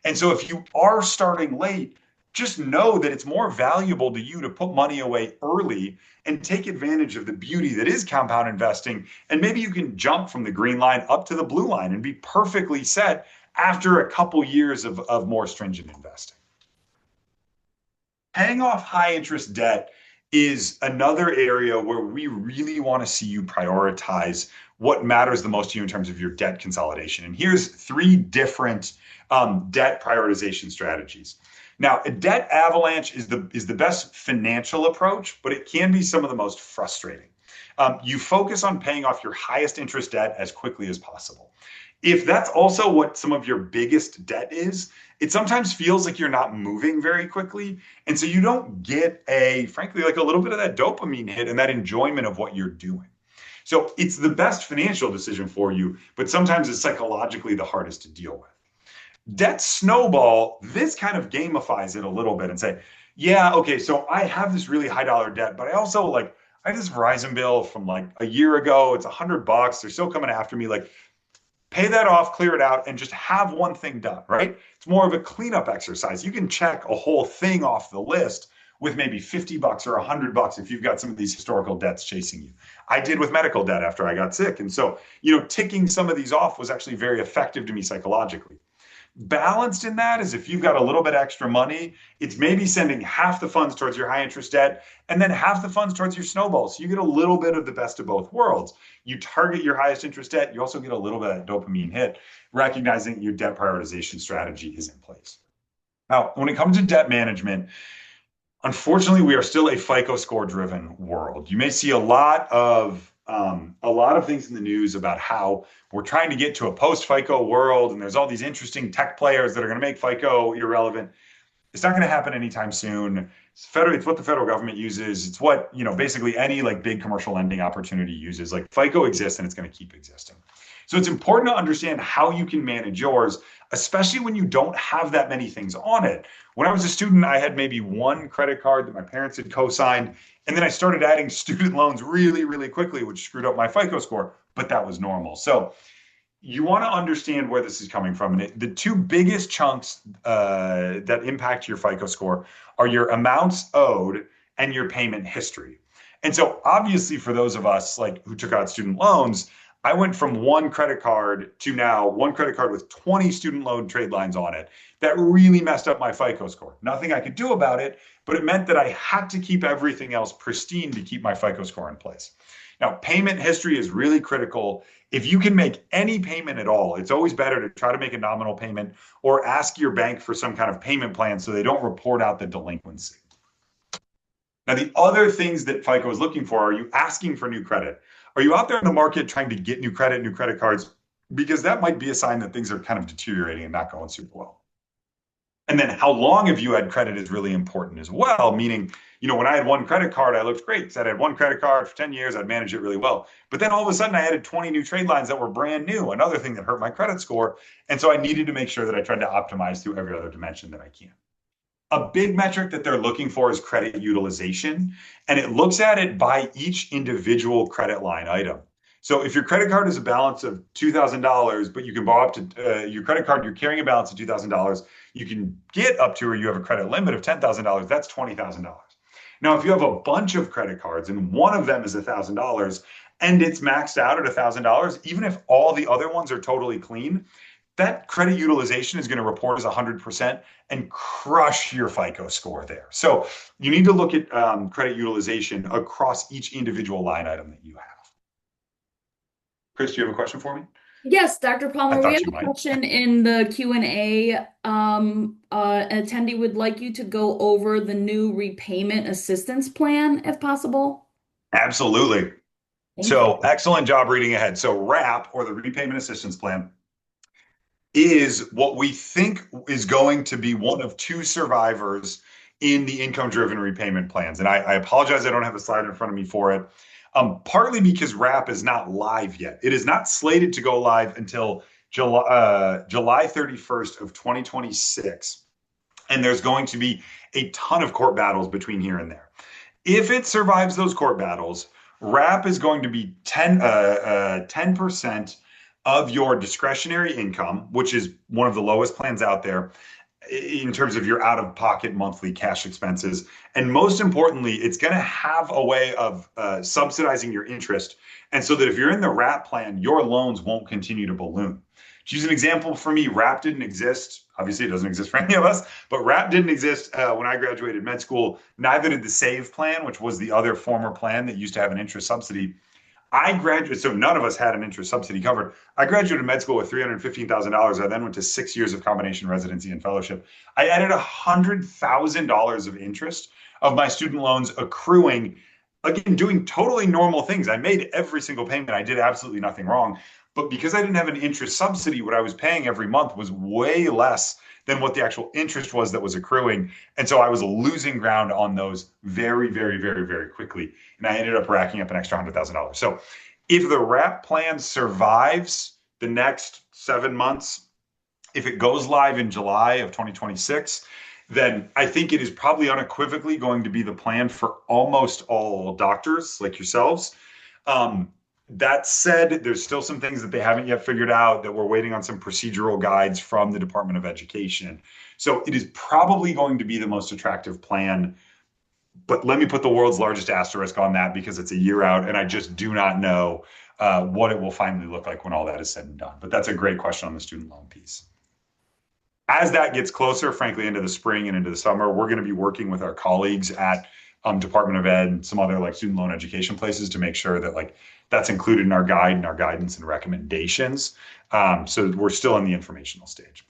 [SPEAKER 2] And so if you are starting late, just know that it's more valuable to you to put money away early and take advantage of the beauty that is compound investing. And maybe you can jump from the green line up to the blue line and be perfectly set after a couple years of more stringent investing. Paying off high interest debt is another area where we really want to see you prioritize what matters the most to you in terms of your debt consolidation. And here's three different debt prioritization strategies. Now, a debt avalanche is the best financial approach, but it can be some of the most frustrating. You focus on paying off your highest interest debt as quickly as possible. If that's also what some of your biggest debt is, it sometimes feels like you're not moving very quickly. And so you don't get frankly, like a little bit of that dopamine hit and that enjoyment of what you're doing. So it's the best financial decision for you, but sometimes it's psychologically the hardest to deal with. Debt snowball, this kind of gamifies it a little bit and say, yeah, okay, so I have this really high dollar debt, but I also I have this Verizon bill from like a year ago. It's $100. They're still coming after me. Pay that off, clear it out, and just have one thing done, right? It's more of a cleanup exercise. You can check a whole thing off the list with maybe $50 or $100 if you've got some of these historical debts chasing you. I did with medical debt after I got sick. And so, ticking some of these off was actually very effective to me psychologically. Balanced in that is if you've got a little bit extra money, it's maybe sending half the funds towards your high interest debt and then half the funds towards your snowballs. So you get a little bit of the best of both worlds. You target your highest interest debt, you also get a little bit of that dopamine hit, recognizing your debt prioritization strategy is in place. Now, when it comes to debt management, unfortunately, we are still a FICO score driven world. You may see a lot of things in the news about how we're trying to get to a post-FICO world, and there's all these interesting tech players that are going to make FICO irrelevant. It's not going to happen anytime soon. It's what the federal government uses. It's what, basically any like big commercial lending opportunity uses. Like FICO exists and it's going to keep existing. So it's important to understand how you can manage yours, especially when you don't have that many things on it. When I was a student, I had maybe one credit card that my parents had co-signed, and then I started adding student loans really, really quickly, which screwed up my FICO score, but that was normal. So you want to understand where this is coming from. And the two biggest chunks that impact your FICO score are your amounts owed and your payment history. And so obviously for those of us like who took out student loans, I went from one credit card to now one credit card with 20 student loan trade lines on it. That really messed up my FICO score. Nothing I could do about it, but it meant that I had to keep everything else pristine to keep my FICO score in place. Now, payment history is really critical. If you can make any payment at all, it's always better to try to make a nominal payment or ask your bank for some kind of payment plan so they don't report out the delinquency. Now, the other things that FICO is looking for, are you asking for new credit? Are you out there in the market trying to get new credit cards? Because that might be a sign that things are kind of deteriorating and not going super well. And then how long have you had credit is really important as well, meaning, when I had one credit card, I looked great because I had one credit card for 10 years, I'd managed it really well. But then all of a sudden I added 20 new trade lines that were brand new, another thing that hurt my credit score. And so I needed to make sure that I tried to optimize through every other dimension that I can. A big metric that they're looking for is credit utilization, and it looks at it by each individual credit line item. So if your credit card is a balance of $2,000, but you can borrow up to your credit card, you're carrying a balance of $2,000, you can get up to, or you have a credit limit of $10,000, that's $20,000. Now, if you have a bunch of credit cards and one of them is $1,000 and it's maxed out at $1,000, even if all the other ones are totally clean, that credit utilization is going to report as 100% and crush your FICO score there. So you need to look at credit utilization across each individual line item that you have. Chris, do you have a question for me?
[SPEAKER 1] Yes, Dr.
[SPEAKER 2] I
[SPEAKER 1] Palmer, we
[SPEAKER 2] thought
[SPEAKER 1] have
[SPEAKER 2] you
[SPEAKER 1] a
[SPEAKER 2] might.
[SPEAKER 1] question in the Q&A. An attendee would like you to go over the new repayment assistance plan, if possible.
[SPEAKER 2] Absolutely.
[SPEAKER 1] Thank you.
[SPEAKER 2] So excellent job reading ahead. So RAP, or the Repayment Assistance Plan, is what we think is going to be one of two survivors in the income-driven repayment plans. And I apologize, I don't have a slide in front of me for it. Partly because RAP is not live yet. It is not slated to go live until July 31st of 2026. And there's going to be a ton of court battles between here and there. If it survives those court battles, RAP is going to be 10% of your discretionary income, which is one of the lowest plans out there in terms of your out-of-pocket monthly cash expenses. And most importantly, it's going to have a way of subsidizing your interest. And so that if you're in the RAP plan, your loans won't continue to balloon. To use an example for me, RAP didn't exist. Obviously, it doesn't exist for any of us, but RAP didn't exist when I graduated med school. Neither did the SAVE plan, which was the other former plan that used to have an interest subsidy. I graduated, so none of us had an interest subsidy covered. I graduated med school with $315,000. I then went to 6 years of combination residency and fellowship. I added $100,000 of interest of my student loans accruing, again, doing totally normal things. I made every single payment. I did absolutely nothing wrong. But because I didn't have an interest subsidy, what I was paying every month was way less than what the actual interest was that was accruing. And so I was losing ground on those very, very, very, very quickly. And I ended up racking up an extra $100,000. So if the RAP plan survives the next 7 months, if it goes live in July of 2026, then I think it is probably unequivocally going to be the plan for almost all doctors like yourselves. That said, there's still some things that they haven't yet figured out, that we're waiting on some procedural guides from the Department of Education. So it is probably going to be the most attractive plan. But let me put the world's largest asterisk on that because it's a year out and I just do not know what it will finally look like when all that is said and done. But that's a great question on the student loan piece. As that gets closer, frankly, into the spring and into the summer, we're going to be working with our colleagues at Department of Ed and some other like student loan education places to make sure that like that's included in our guide and our guidance and recommendations. So we're still in the informational stage.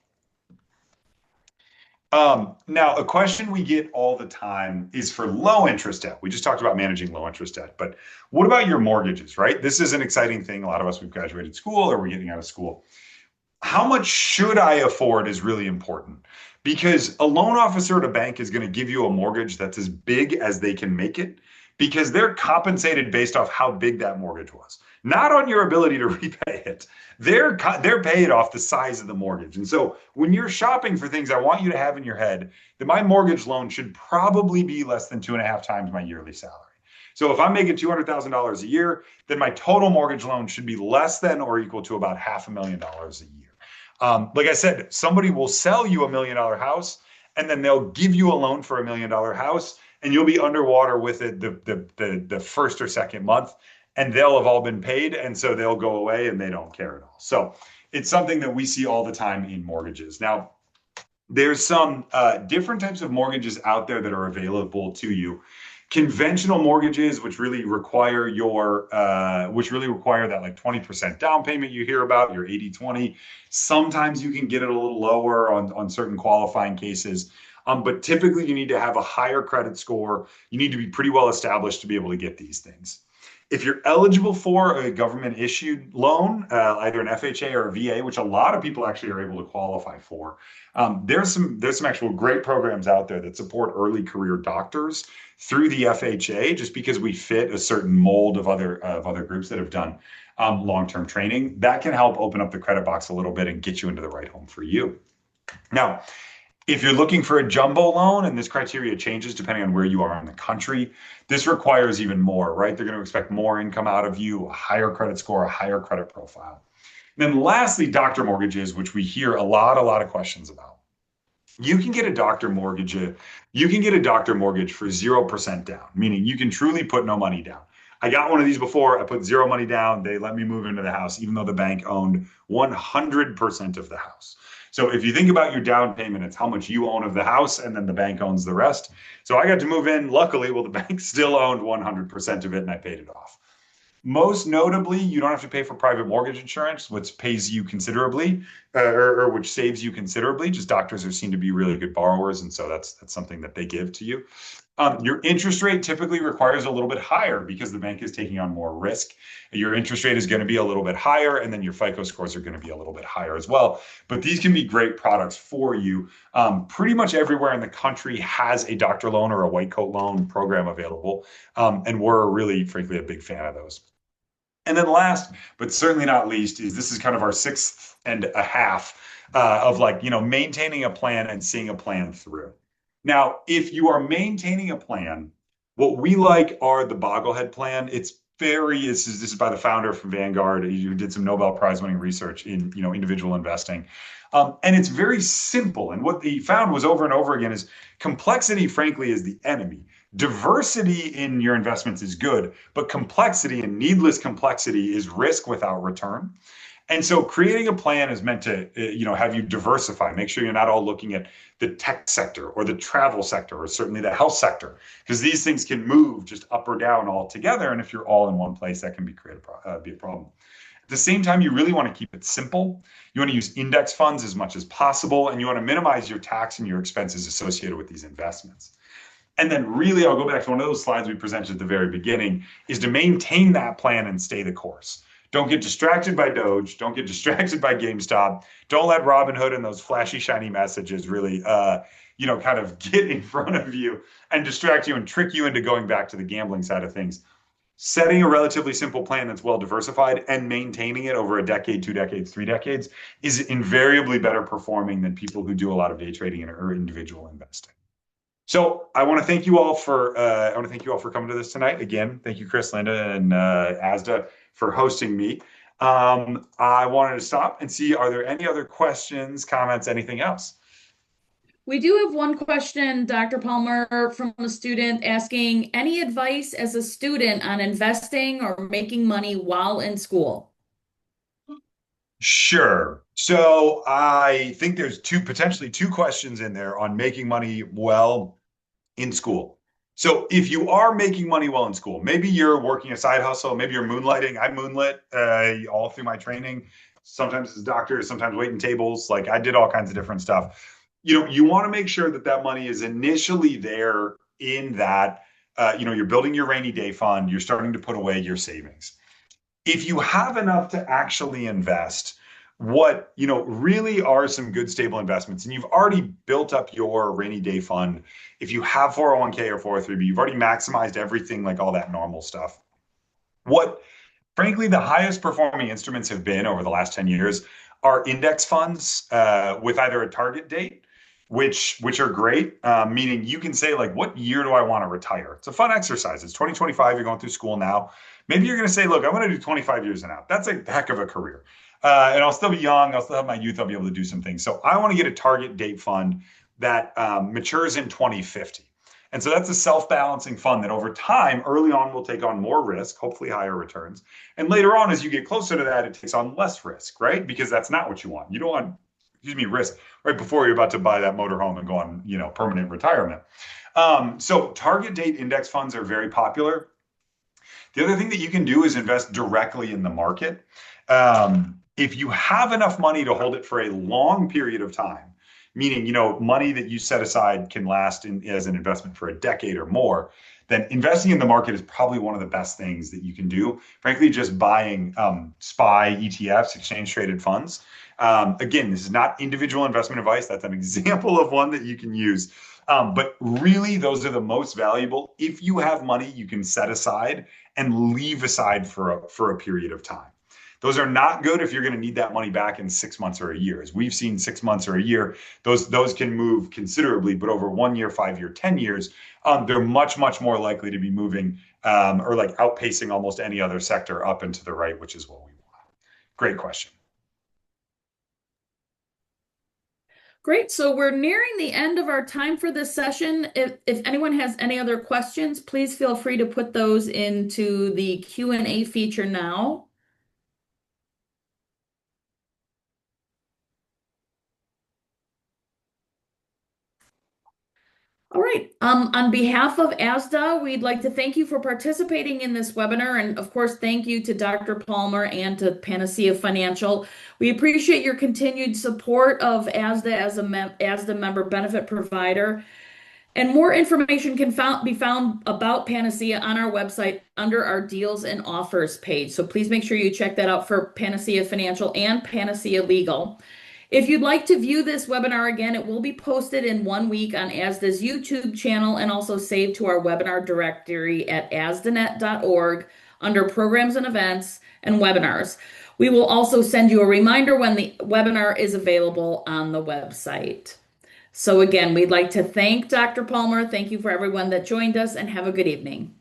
[SPEAKER 2] Now, a question we get all the time is for low interest debt. We just talked about managing low interest debt, but what about your mortgages, right? This is an exciting thing. A lot of us, we've graduated school or we're getting out of school. how much should I afford is really important because a loan officer at a bank is going to give you a mortgage that's as big as they can make it because they're compensated based off how big that mortgage was, not on your ability to repay it. They're paid off the size of the mortgage. And so when you're shopping for things, I want you to have in your head that my mortgage loan should probably be less than 2.5 times my yearly salary. So if I'm making $200,000 a year, then my total mortgage loan should be less than or equal to about $500,000 a year. Like I said, somebody will sell you $1 million house, and then they'll give you a loan for $1 million house, and you'll be underwater with it the first or second month, and they'll have all been paid, and so they'll go away and they don't care at all. So it's something that we see all the time in mortgages. Now, there's some different types of mortgages out there that are available to you. Conventional mortgages, which really require that like 20% down payment you hear about, your 80/20. Sometimes you can get it a little lower on certain qualifying cases. But typically you need to have a higher credit score. You need to be pretty well established to be able to get these things. If you're eligible for a government issued loan, either an FHA or a VA, which a lot of people actually are able to qualify for, there's some actual great programs out there that support early career doctors through the FHA, just because we fit a certain mold of other groups that have done long-term training. That can help open up the credit box a little bit and get you into the right home for you. Now, if you're looking for a jumbo loan, and this criteria changes depending on where you are in the country, this requires even more, right? They're going to expect more income out of you, a higher credit score, a higher credit profile. And then lastly, doctor mortgages, which we hear a lot of questions about. You can get a doctor mortgage. You can get a doctor mortgage for 0% down, meaning you can truly put no money down. I got one of these before. I put zero money down. They let me move into the house, even though the bank owned 100% of the house. So if you think about your down payment, it's how much you own of the house, and then the bank owns the rest. So I got to move in. Luckily, well, the bank still owned 100% of it, and I paid it off. Most notably, you don't have to pay for private mortgage insurance, which pays you considerably, or which saves you considerably. Just doctors are seen to be really good borrowers, and so that's something that they give to you. Your interest rate typically requires a little bit higher because the bank is taking on more risk. Your interest rate is going to be a little bit higher, and then your FICO scores are going to be a little bit higher as well. But these can be great products for you. Pretty much everywhere in the country has a doctor loan or a white coat loan program available, and we're really, frankly, a big fan of those. And then last, but certainly not least, is this is kind of our sixth and a half of like, maintaining a plan and seeing a plan through. Now, if you are maintaining a plan, what we like are the Bogglehead plan. This is by the founder from Vanguard, who did some Nobel Prize winning research in, individual investing. And it's very simple. And what he found was over and over again is complexity, frankly, is the enemy. Diversity in your investments is good, but complexity and needless complexity is risk without return. And so creating a plan is meant to, have you diversify, make sure you're not all looking at the tech sector or the travel sector or certainly the health sector, because these things can move just up or down altogether. And if you're all in one place, that can be a problem. At the same time, you really want to keep it simple. You want to use index funds as much as possible, and you want to minimize your tax and your expenses associated with these investments. And then really, I'll go back to one of those slides we presented at the very beginning, is to maintain that plan and stay the course. Don't get distracted by Doge. Don't get distracted by GameStop. Don't let Robinhood and those flashy, shiny messages really, kind of get in front of you and distract you and trick you into going back to the gambling side of things. Setting a relatively simple plan that's well diversified and maintaining it over a decade, 2 decades, 3 decades is invariably better performing than people who do a lot of day trading or individual investing. So I want to thank you all for coming to this tonight. Again, thank you, Chris, Linda, and Asda for hosting me. I wanted to stop and see, are there any other questions, comments, anything else?
[SPEAKER 1] We do have one question, Dr. Palmer, from a student asking, any advice as a student on investing or making money while in school?
[SPEAKER 2] Sure. So I think there's potentially two questions in there on making money well in school. So if you are making money while in school, maybe you're working a side hustle, maybe you're moonlighting. I moonlit all through my training, sometimes as a doctor, sometimes waiting tables. Like I did all kinds of different stuff. You want to make sure that money is initially there in that, you're building your rainy day fund, you're starting to put away your savings. If you have enough to actually invest, what, really are some good stable investments, and you've already built up your rainy day fund. If you have 401k or 403b, you've already maximized everything, like all that normal stuff. What Frankly, the highest performing instruments have been over the last 10 years are index funds with either a target date, which are great, meaning you can say, like, what year do I want to retire? It's a fun exercise. It's 2025. You're going through school now. Maybe you're going to say, look, I want to do 25 years and out. That's a heck of a career. And I'll still be young. I'll still have my youth. I'll be able to do some things. So I want to get a target date fund that matures in 2050. And so that's a self-balancing fund that over time, early on, will take on more risk, hopefully higher returns. And later on, as you get closer to that, it takes on less risk, right? Because that's not what you want. You don't want, risk right before you're about to buy that motorhome and go on, permanent retirement. So target date index funds are very popular. The other thing that you can do is invest directly in the market. If you have enough money to hold it for a long period of time, meaning, money that you set aside can last as an investment for a decade or more, then investing in the market is probably one of the best things that you can do. Frankly, just buying SPY ETFs, exchange traded funds. Again, this is not individual investment advice. That's an example of one that you can use. But really, those are the most valuable. If you have money, you can set aside and leave aside for a period of time. Those are not good if you're going to need that money back in 6 months or a year. As we've seen, 6 months or a year, those can move considerably. But over 1 year, 5 year, 10 years, they're much, much more likely to be moving or like outpacing almost any other sector up and to the right, which is what we want. Great question.
[SPEAKER 1] Great. So we're nearing the end of our time for this session. If anyone has any other questions, please feel free to put those into the Q&A feature now. All right. On behalf of ASDA, we'd like to thank you for participating in this webinar. And of course, thank you to Dr. Palmer and to Panacea Financial. We appreciate your continued support of ASDA as a ASDA member benefit provider. And more information can be found about Panacea on our website under our deals and offers page. So please make sure you check that out for Panacea Financial and Panacea Legal. If you'd like to view this webinar again, it will be posted in 1 week on ASDA's YouTube channel and also saved to our webinar directory at asdanet.org under Programs and Events and Webinars. We will also send you a reminder when the webinar is available on the website. So again, we'd like to thank Dr. Palmer. Thank you for everyone that joined us, and have a good evening.